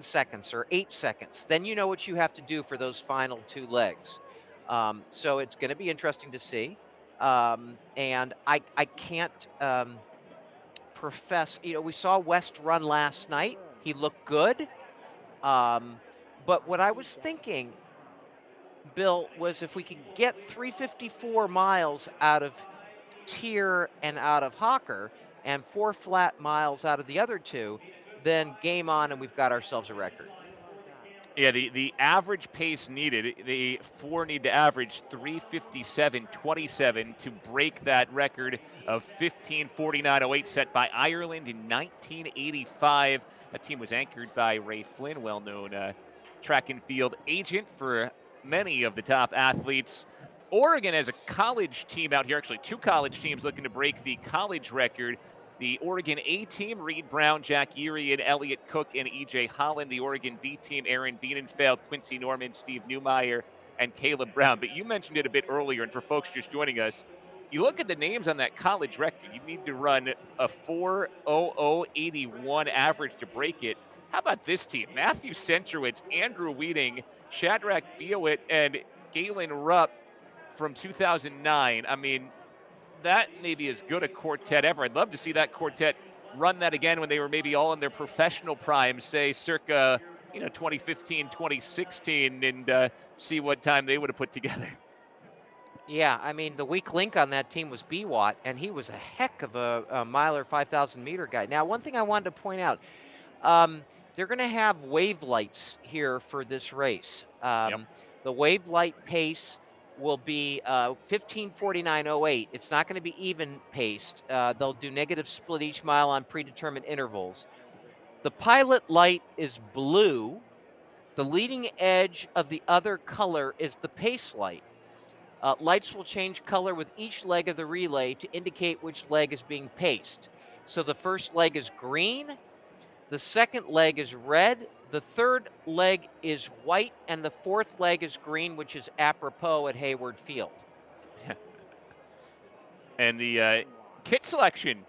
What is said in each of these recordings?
seconds or 8 seconds. Then you know what you have to do for those final 2 legs. So it's gonna be interesting to see. And I can't, profess we saw West run last night. He looked good. Um, but what I was thinking, Bill, was if we could get 354 miles out of Teare and out of Hocker and 4 flat miles out of the other 2, then game on and we've got ourselves a record. Yeah, the average pace needed, the four need to average 3:57.27 to break that record of 15:49.08 set by Ireland in 1985. That team was anchored by Ray Flynn, well-known track and field agent for many of the top athletes. Oregon has a college team out here, actually two college teams looking to break the college record. The Oregon A team, Reed Brown, Jack Erie, and Elliott Cook, and E.J. Holland. The Oregon B team, Aaron Bienenfeld, Quincy Norman, Steve Newmeyer, and Caleb Brown. But you mentioned it a bit earlier, and for folks just joining us, you look at the names on that college record, you need to run a 4:00.81 average to break it. How about this team? Matthew Centrowitz, Andrew Weeding, Shadrach Beowit, and Galen Rupp from 2009. I mean, that may be as good a quartet ever. I'd love to see that quartet run that again when they were maybe all in their professional prime, say circa 2015, 2016, and see what time they would have put together. Yeah, I mean, the weak link on that team was Watt, and he was a heck of a miler 5,000 meter guy. Now, one thing I wanted to point out, they're going to have wave lights here for this race. Yep. The wave light pace will be 15:49.08. It's not going to be even paced. They'll do negative split each mile on predetermined intervals. The pilot light is blue. The leading edge of the other color is the pace light. Lights will change color with each leg of the relay to indicate which leg is being paced. So the first leg is green, the second leg is red, the third leg is white, and the fourth leg is green, which is apropos at Hayward Field. And the kit selection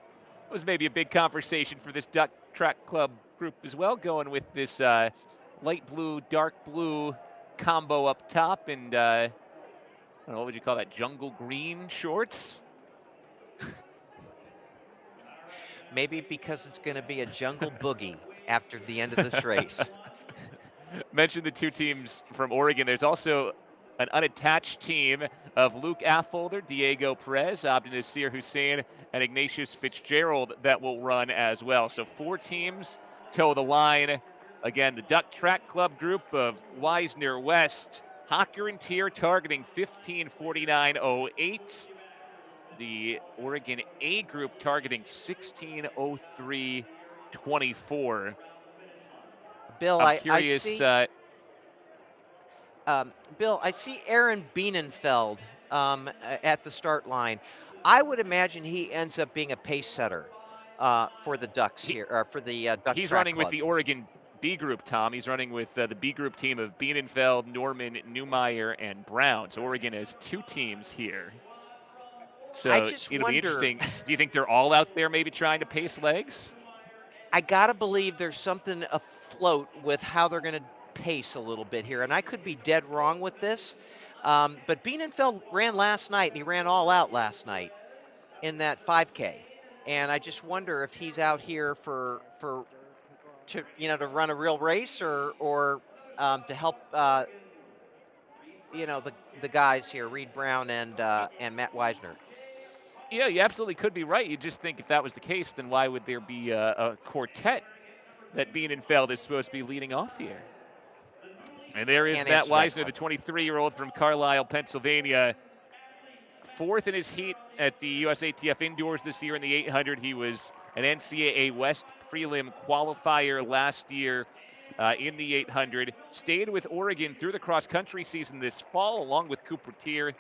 was maybe a big conversation for this Duck Track Club group as well, going with this light blue, dark blue combo up top, and I don't know, what would you call that? Jungle green shorts? Maybe because it's going to be a jungle boogie after the end of this race. Mentioned the two teams from Oregon. There's also an unattached team of Luke Affolter, Diego Perez, Abdi Nasir Hussein, and Ignatius Fitzgerald that will run as well. So four teams toe the line. Again, the Duck Track Club group of Wisner West, Hocker and Teare targeting 15:49.08. The Oregon A group targeting 16:03.24. Bill, I'm I curious. see. Bill, I see Aaron Bienenfeld at the start line. I would imagine he ends up being a pace setter for the Ducks he, here, or for the Duck he's Track running with Club. the Oregon B group, Tom. He's running with the B group team of Bienenfeld, Norman, Newmeyer, and Brown. So Oregon has two teams here. I So just it'll be wonder. interesting. Do you think they're all out there maybe trying to pace legs? I gotta believe there's something afloat with how they're going to pace a little bit here, and I could be dead wrong with this. But Bienenfeld ran last night, and he ran all out last night in that 5K, and I just wonder if he's out here to run a real race or to help the guys here, Reed Brown and Matt Wisner. Yeah, you absolutely could be right. You just think if that was the case, then why would there be a quartet that Bienenfeld is supposed to be leading off here? And there is Can't Matt answer that Wisner, the question. 23-year-old from Carlisle, Pennsylvania. Fourth in his heat at the USATF Indoors this year in the 800. He was an NCAA West prelim qualifier last year in the 800. Stayed with Oregon through the cross-country season this fall, along with Cooper Teare.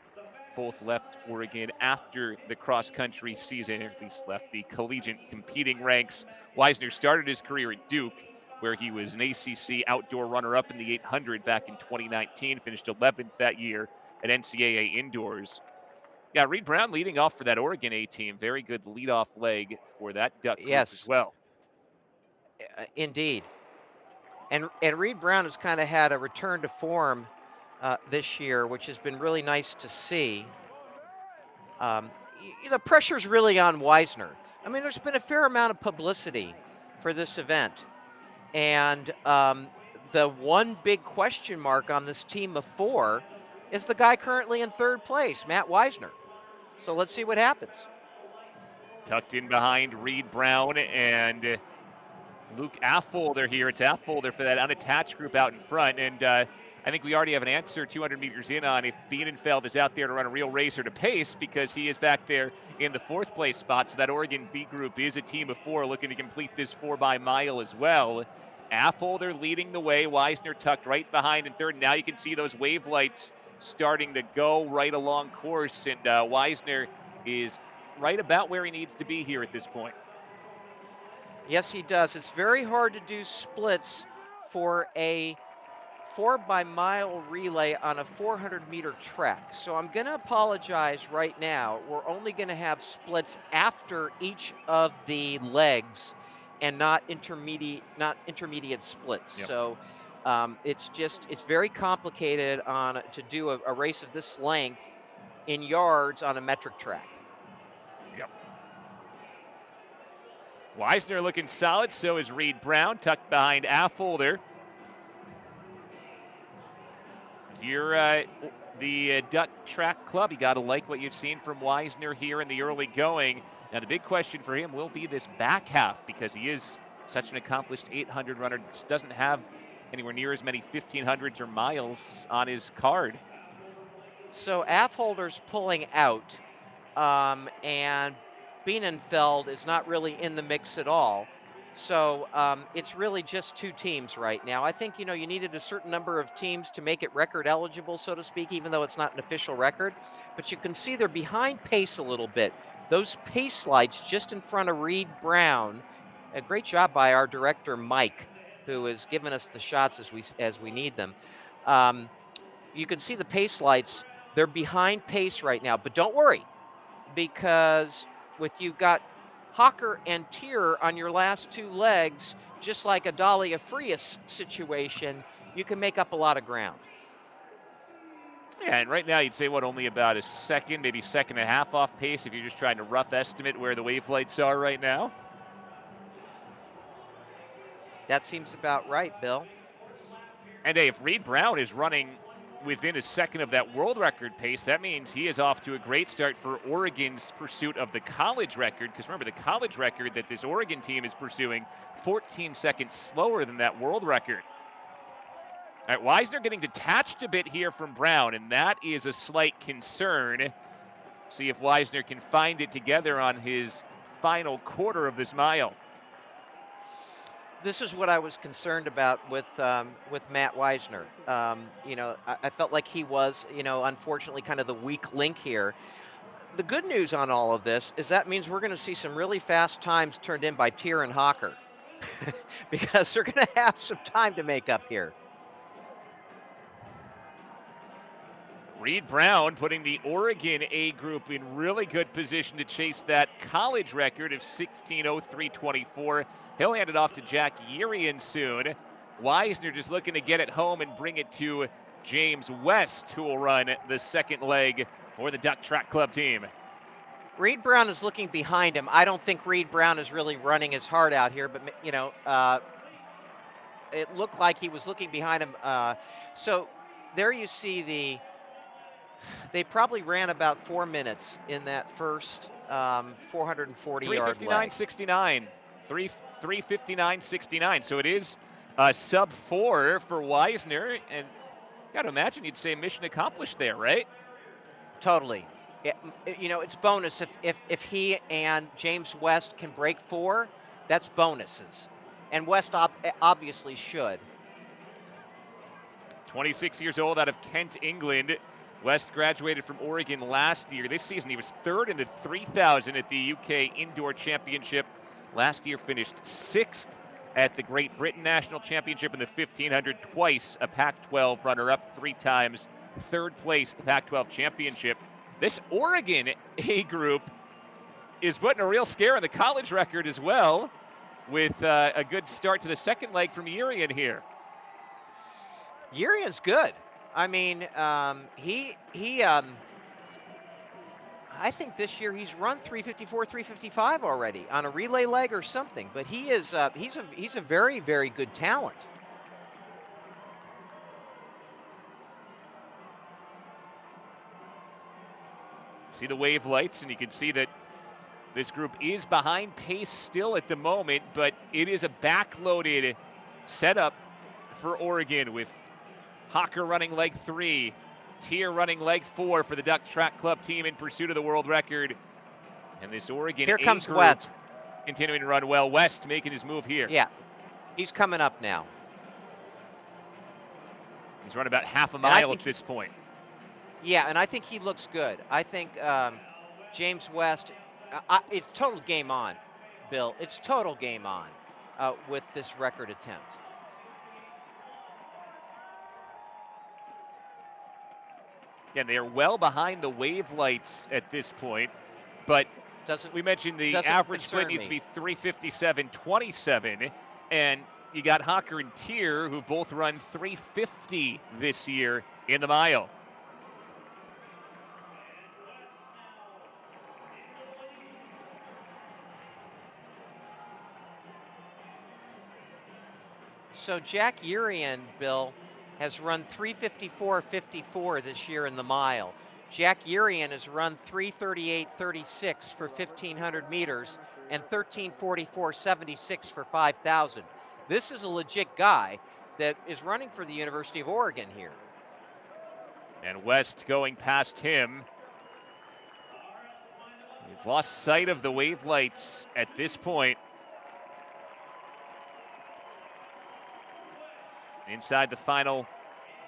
Both left Oregon after the cross-country season, or at least left the collegiate competing ranks. Wisner started his career at Duke, where he was an ACC outdoor runner-up in the 800 back in 2019, finished 11th that year at NCAA Indoors. Yeah, Reed Brown leading off for that Oregon A team. Very good leadoff leg for that Duck group as Yes, well. indeed. And Reed Brown has kind of had a return to form this year, which has been really nice to see. The pressure's really on Wisner. I mean, there's been a fair amount of publicity for this event, and the one big question mark on this team of 4 is the guy currently in 3rd place, Matt Wisner. So let's see what happens. Tucked in behind Reed Brown and Luke Affolter here. It's Affolter for that unattached group out in front. And I think we already have an answer 200 meters in on if Bienenfeld is out there to run a real race or to pace, because he is back there in the 4th place spot. So that Oregon B group is a team of 4 looking to complete this 4x mile as well. Affolter leading the way. Wisner tucked right behind in 3rd. And now you can see those wave lights starting to go right along course. And Wisner is right about where he needs to be here at this point. Yes, he does. It's very hard to do splits for a 4x mile relay on a 400-meter track. So I'm going to apologize right now. We're only going to have splits after each of the legs and not intermediate splits. Yep. So it's very complicated to do a race of this length in yards on a metric track. Yep. Wisner looking solid, so is Reed Brown, tucked behind Affolter. If you're the Duck Track Club, you got to like what you've seen from Wisner here in the early going. Now, the big question for him will be this back half, because he is such an accomplished 800 runner, just doesn't have anywhere near as many 1500s or miles on his card. So Affolter's pulling out, and Bienenfeld is not really in the mix at all. So it's really just 2 teams right now. I think, you needed a certain number of teams to make it record eligible, so to speak, even though it's not an official record. But you can see they're behind pace a little bit. Those pace lights just in front of Reed Brown. A great job by our director, Mike, who has given us the shots as we need them. You can see the pace lights. They're behind pace right now, but don't worry, because you've got Hocker and Teare on your last 2 legs, just like a Dahlia Frias situation, you can make up a lot of ground. Yeah, and right now you'd say, only about a second, maybe second and a half off pace if you're just trying to rough estimate where the wave lights are right now. That seems about right, Bill. And hey, if Reed Brown is running within a second of that world record pace, that means he is off to a great start for Oregon's pursuit of the college record. Because remember, the college record that this Oregon team is pursuing, 14 seconds slower than that world record. All right, Wisner getting detached a bit here from Brown, and that is a slight concern. See if Wisner can find it together on his final quarter of this mile. This is what I was concerned about with Matt Wisner. I felt like he was, unfortunately, kind of the weak link here. The good news on all of this is that means we're going to see some really fast times turned in by Teare and Hocker, because they're going to have some time to make up here. Reed Brown putting the Oregon A group in really good position to chase that college record of 16:03.24. He'll hand it off to Jack Urian soon. Wisner just looking to get it home and bring it to James West, who will run the second leg for the Duck Track Club team. Reed Brown is looking behind him. I don't think Reed Brown is really running his heart out here, but, it looked like he was looking behind him. So there you see they probably ran about 4 minutes in that first 440-yard leg. 3:59.69. 3:59.69. So it is sub 4 for Wisner, and got to imagine you'd say mission accomplished there, right? Totally. It's bonus if he and James West can break 4. That's bonuses, and West obviously should. 26 years old, out of Kent, England. West graduated from Oregon last year. This season he was 3rd in the 3,000 at the UK Indoor Championship. Last year finished 6th at the Great Britain National Championship in the 1,500, twice a Pac-12 runner-up, 3 times 3rd place at the Pac-12 Championship. This Oregon A group is putting a real scare on the college record as well, with a good start to the second leg from Urian here. Urian's good. I mean, I think this year he's run 354, 355 already on a relay leg or something. But he's a very, very good talent. See the wave lights, and you can see that this group is behind pace still at the moment, but it is a backloaded setup for Oregon with Hocker running leg 3, Teare running leg 4 for the Duck Track Club team in pursuit of the world record. And this Oregon Here A comes group West. continuing to run well. West making his move here. Yeah, he's coming up now. He's run about half a mile at this point. Yeah, and I think he looks good. I think James West, it's total game on, Bill. It's total game on with this record attempt. Again, they are well behind the wave lights at this point, but we mentioned the average split needs to be 357.27, and you got Hocker and Teare, who both run 350 this year in the mile. So Jack Urian, Bill, has run 354.54 this year in the mile. Jack Urian has run 338.36 for 1,500 meters and 13:44.76 for 5,000. This is a legit guy that is running for the University of Oregon here. And West going past him. We've lost sight of the wave lights at this point. Inside the final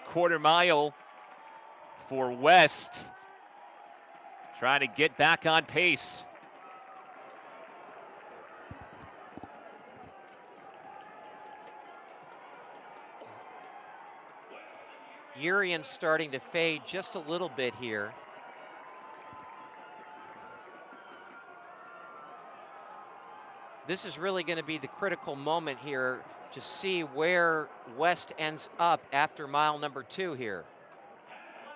quarter mile for West, trying to get back on pace. Urian's starting to fade just a little bit here. This is really going to be the critical moment here to see where West ends up after mile number 2 here.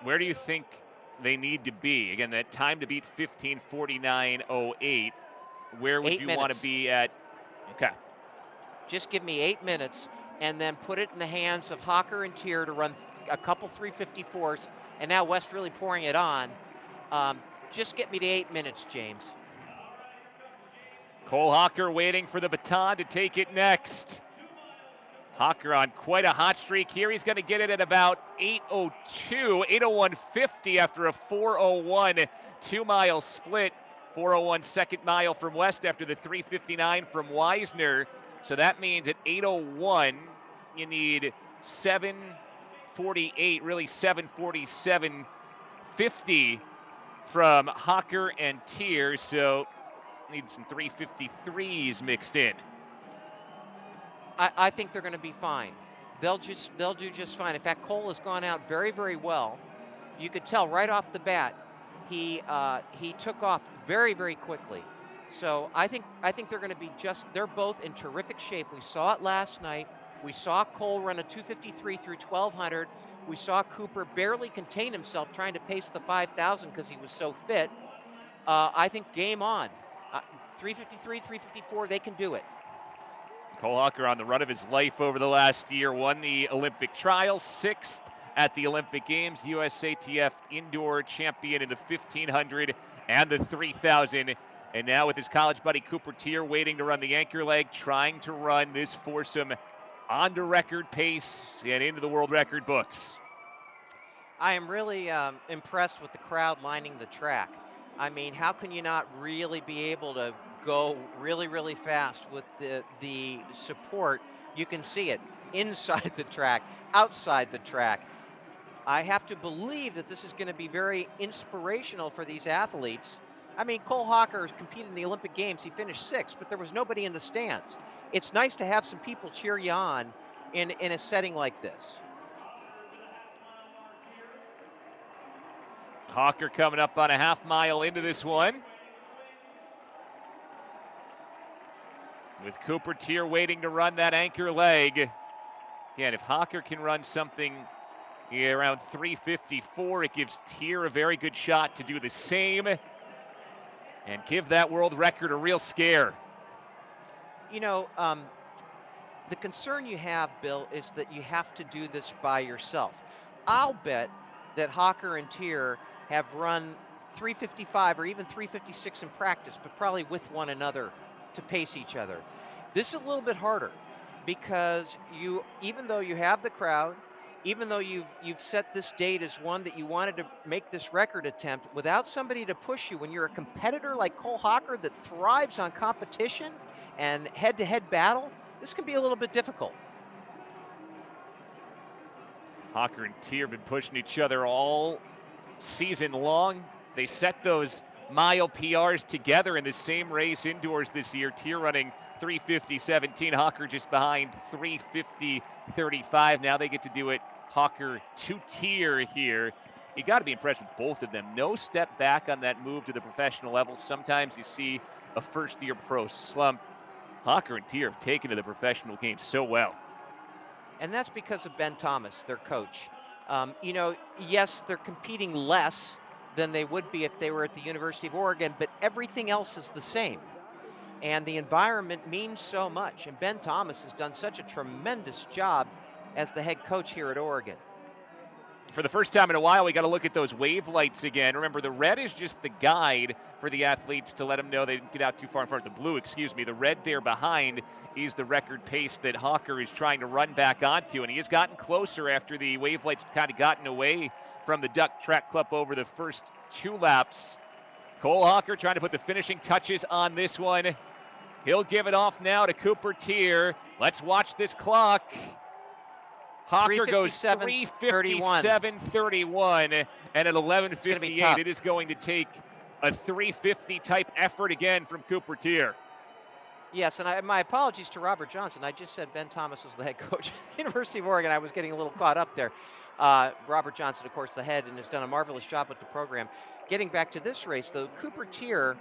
Where do you think they need to be? Again, that time to beat 15:49.08. Where would you want to be at? Okay. Just give me 8 minutes and then put it in the hands of Hocker and Teare to run a couple 354s. And now West really pouring it on. Just get me to 8 minutes, James. Cole Hocker waiting for the baton to take it next. Hocker on quite a hot streak here. He's going to get it at about 8:02, 8:01.50 after a 4:01 2-mile split. 4:01 second mile from West after the 3:59 from Wisner. So that means at 8:01 you need 7:48, really 7:47.50 from Hocker and Teare. So need some 3:53s mixed in. I think they're going to be fine. They'll do just fine. In fact, Cole has gone out very, very well. You could tell right off the bat he took off very, very quickly. So I think they're going to be they're both in terrific shape. We saw it last night. We saw Cole run a 2:53 through 1,200. We saw Cooper barely contain himself trying to pace the 5,000 because he was so fit. I think game on. 3:53, 3:54, they can do it. Cole Hocker on the run of his life over the last year, won the Olympic trials, 6th at the Olympic Games, USATF indoor champion in the 1,500 and the 3,000. And now with his college buddy Cooper Teare waiting to run the anchor leg, trying to run this foursome on to record pace and into the world record books. I am really impressed with the crowd lining the track. I mean, how can you not really be able to go really, really fast with the support? You can see it inside the track, outside the track. I have to believe that this is going to be very inspirational for these athletes. I mean, Cole Hocker competed in the Olympic Games. He finished 6th, but there was nobody in the stands. It's nice to have some people cheer you on in a setting like this. Hocker coming up on a half mile into this one. With Cooper Teare waiting to run that anchor leg. Again, if Hocker can run something around 3:54. It gives Teare a very good shot to do the same and give that world record a real scare. You know, the concern you have, Bill, is that you have to do this by yourself. I'll bet that Hocker and Teare have run 355 or even 356 in practice, but probably with one another to pace each other. This is a little bit harder because even though you have the crowd, even though you've set this date as one that you wanted to make this record attempt, without somebody to push you, when you're a competitor like Cole Hocker that thrives on competition and head-to-head battle, this can be a little bit difficult. Hocker and Teare have been pushing each other all season long. They set those mile PRs together in the same race indoors this year. Teare running 3:50.17, Hocker just behind 3:50.35. Now they get to do it Hocker to Teare here. You got to be impressed with both of them. No step back on that move to the professional level. Sometimes you see a first-year pro slump. Hocker and Teare have taken to the professional game so well. And that's because of Ben Thomas, their coach. Yes, they're competing less than they would be if they were at the University of Oregon, but everything else is the same. And the environment means so much. And Ben Thomas has done such a tremendous job as the head coach here at Oregon. For the first time in a while, we got to look at those wave lights again. Remember, the red is just the guide for the athletes to let them know they didn't get out too far in front. The blue, the red there behind is the record pace that Hocker is trying to run back onto. And he has gotten closer after the wave lights kind of gotten away from the Duck Track Club over the first 2 laps. Cole Hocker trying to put the finishing touches on this one. He'll give it off now to Cooper Teare. Let's watch this clock. Hocker goes 3:57.31, and at 11:58, it is going to take a 3:50 type effort again from Cooper Teare. Yes, and my apologies to Robert Johnson. I just said Ben Thomas was the head coach at the University of Oregon. I was getting a little caught up there. Robert Johnson, of course, the head, and has done a marvelous job with the program. Getting back to this race, though, Cooper Teare,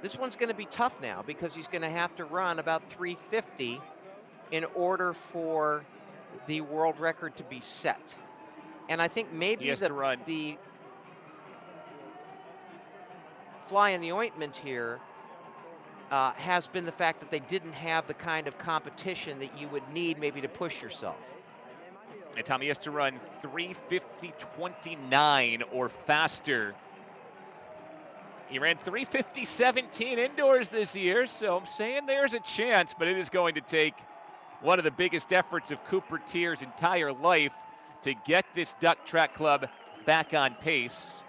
this one's going to be tough now because he's going to have to run about 3:50 in order for the world record to be set. And I think maybe the fly in the ointment here has been the fact that they didn't have the kind of competition that you would need maybe to push yourself. And Tommy has to run 3:50.29 or faster. He ran 3:50.17 indoors this year, so I'm saying there's a chance, but it is going to take one of the biggest efforts of Cooper Teare's entire life to get this Duck Track Club back on pace.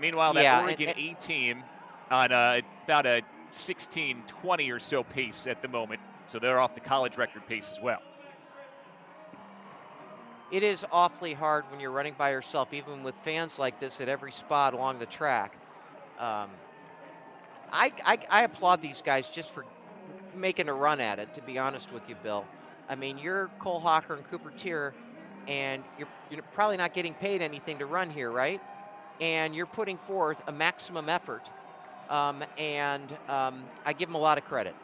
Meanwhile, that Oregon A team on about a 16:20 or so pace at the moment, so they're off the college record pace as well. It is awfully hard when you're running by yourself, even with fans like this at every spot along the track. I applaud these guys just for making a run at it, to be honest with you, Bill. I mean, you're Cole Hocker and Cooper Teare, and you're probably not getting paid anything to run here, right? And you're putting forth a maximum effort, and I give them a lot of credit.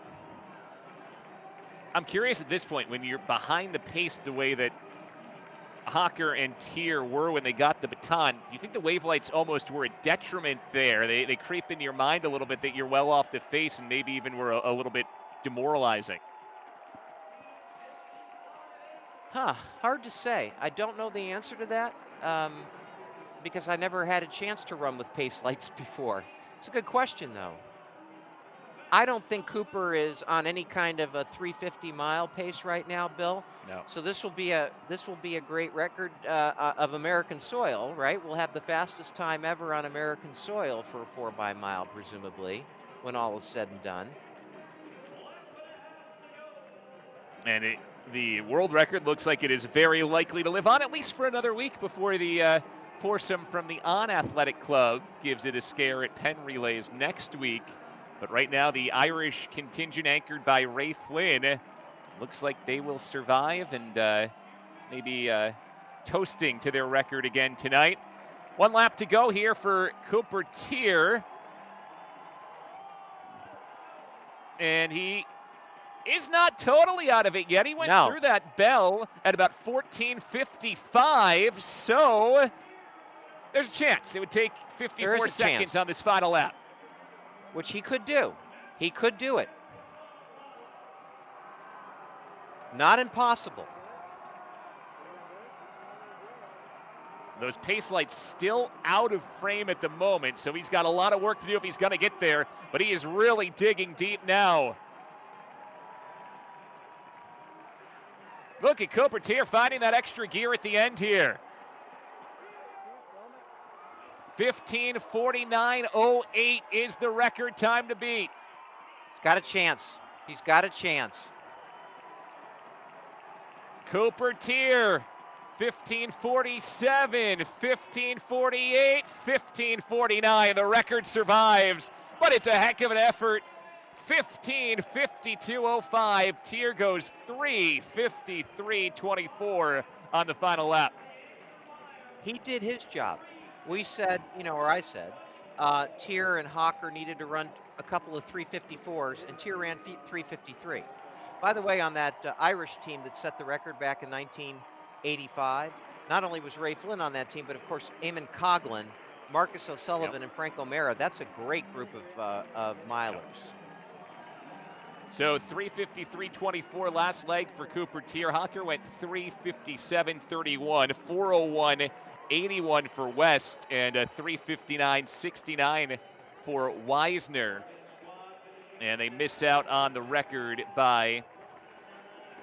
I'm curious at this point, when you're behind the pace the way that Hocker and Teare were when they got the baton, do you think the wave lights almost were a detriment there? They creep into your mind a little bit that you're well off the face and maybe even were a little bit demoralizing? Hard to say. I don't know the answer to that because I never had a chance to run with pace lights before. It's a good question, though. I don't think Cooper is on any kind of a 350-mile pace right now, Bill. No. So this will be a great record of American soil, right? We'll have the fastest time ever on American soil for a 4x-mile, presumably, when all is said and done. And the world record looks like it is very likely to live on at least for another week before the foursome from the On Athletic Club gives it a scare at Penn Relays next week. But right now, the Irish contingent anchored by Ray Flynn looks like they will survive and maybe toasting to their record again tonight. 1 lap to go here for Cooper Teare. And he is not totally out of it yet. He went No. through that bell at about 14:55, so there's a chance. It would take 54 seconds on this final lap. Which he could do. He could do it. Not impossible. Those pace lights still out of frame at the moment, so he's got a lot of work to do if he's going to get there, but he is really digging deep now. Look at Cooper Teare finding that extra gear at the end here. 15:49.08 is the record time to beat. He's got a chance. He's got a chance. Cooper Teare, 15:47, 15:48, 15:49. The record survives, but it's a heck of an effort. 15:52.05. Teare goes 3:53.24 on the final lap. He did his job. We said, or I said, Teare and Hocker needed to run a couple of 354s, and Teare ran 353. By the way, on that Irish team that set the record back in 1985, not only was Ray Flynn on that team, but of course Eamon Coughlin, Marcus O'Sullivan, and Frank O'Mara. That's a great group of milers. So 3:53.24 last leg for Cooper Teare. Hocker went 3:57.31, 4:01.81 for West, and 3:59.69 for Wisner. And they miss out on the record by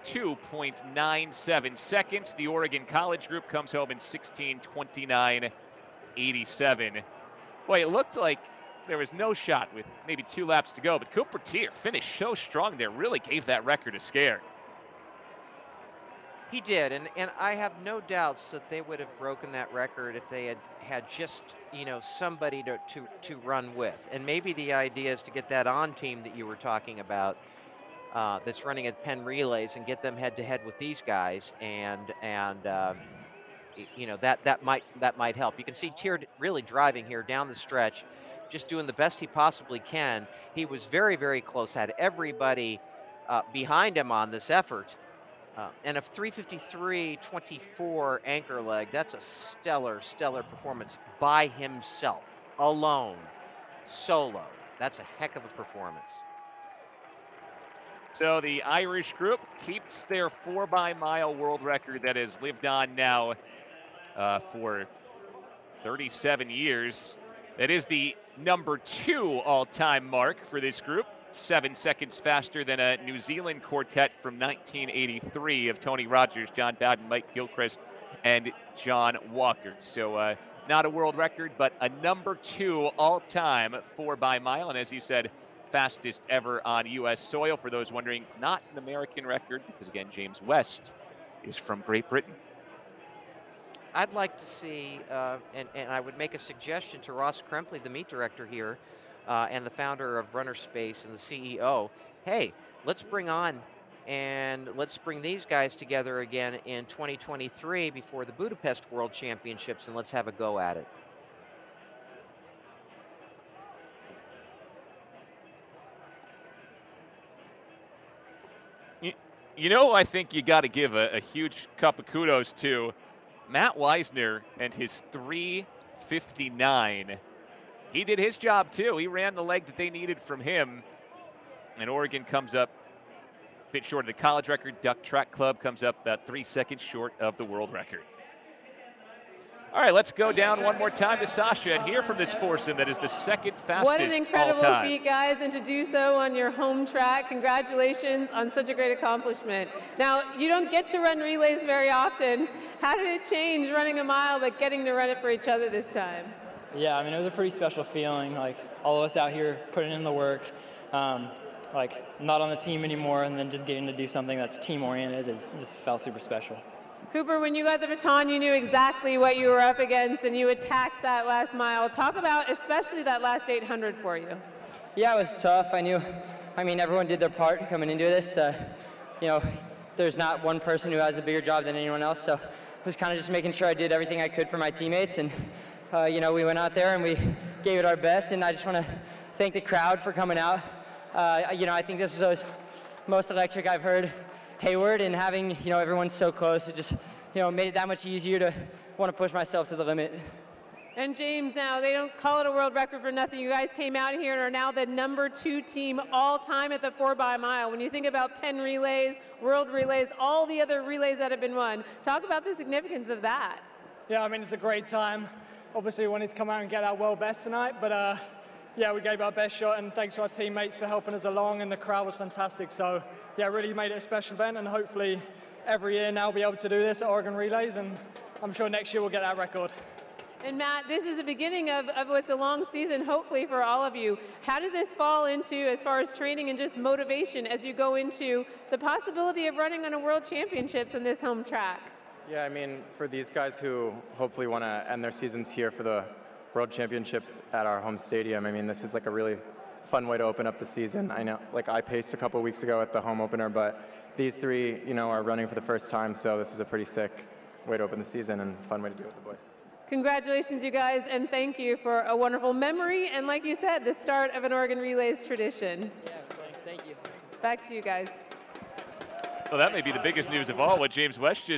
2.97 seconds. The Oregon College group comes home in 16:29.87. Boy, it looked like there was no shot with maybe 2 laps to go, but Cooper Teare finished so strong there, really gave that record a scare. He did, and I have no doubts that they would have broken that record if they had just, somebody to run with. And maybe the idea is to get that on team that you were talking about that's running at Penn Relays and get them head-to-head with these guys, and that might help. You can see Teare really driving here down the stretch, just doing the best he possibly can. He was very, very close, had everybody behind him on this effort. And a 3:53.24 anchor leg, that's a stellar performance by himself, alone, solo. That's a heck of a performance. So the Irish group keeps their 4x-mile world record that has lived on now for 37 years. That is the number 2 all-time mark for this group. 7 seconds faster than a New Zealand quartet from 1983 of Tony Rogers, John Bowden, Mike Gilchrist, and John Walker. So not a world record, but a number 2 all-time 4x-mile. And as you said, fastest ever on U.S. soil. For those wondering, not an American record, because again, James West is from Great Britain. I'd like to see, and I would make a suggestion to Ross Krempley, the meet director here, and the founder of Runner Space and the CEO. Hey, let's bring these guys together again in 2023 before the Budapest World Championships, and let's have a go at it. I think you got to give a huge cup of kudos to Matt Wisner and his 3:59. He did his job too. He ran the leg that they needed from him. And Oregon comes up a bit short of the college record. Duck Track Club comes up about 3 seconds short of the world record. All right, let's go down one more time to Sasha and hear from this foursome that is the second fastest What an incredible all-time. feat, guys, and to do so on your home track. Congratulations on such a great accomplishment. Now, you don't get to run relays very often. How did it change running a mile, but getting to run it for each other this time? Yeah, I mean, it was a pretty special feeling, like all of us out here putting in the work, like not on the team anymore, and then just getting to do something that's team-oriented just felt super special. Cooper, when you got the baton, you knew exactly what you were up against, and you attacked that last mile. Talk about especially that last 800 for you. Yeah, it was tough. Everyone did their part coming into this. There's not one person who has a bigger job than anyone else, so I was kind of just making sure I did everything I could for my teammates, and we went out there and we gave it our best, and I just want to thank the crowd for coming out. I think this was most electric I've heard Hayward, and having, everyone so close, it just, made it that much easier to want to push myself to the limit. And James, now they don't call it a world record for nothing. You guys came out here and are now the #2 team all time at the 4xMile. When you think about Penn relays, world relays, all the other relays that have been won, talk about the significance of that. Yeah, I mean, it's a great time. Obviously, we wanted to come out and get our world best tonight, but yeah, we gave our best shot, and thanks to our teammates for helping us along, and the crowd was fantastic. So yeah, really made it a special event, and hopefully every year now we'll be able to do this at Oregon Relays, and I'm sure next year we'll get that record. And Matt, this is the beginning of what's a long season, hopefully, for all of you. How does this fall into, as far as training and just motivation, as you go into the possibility of running on a world championships in this home track? Yeah, I mean, for these guys who hopefully want to end their seasons here for the world championships at our home stadium, I mean, this is like a really fun way to open up the season. I know, like, I paced a couple weeks ago at the home opener, but these three, are running for the first time, so this is a pretty sick way to open the season and fun way to do it with the boys. Congratulations, you guys, and thank you for a wonderful memory, and like you said, the start of an Oregon Relays tradition. Yeah, thank you. Back to you guys. Well, that may be the biggest news of all, what James West just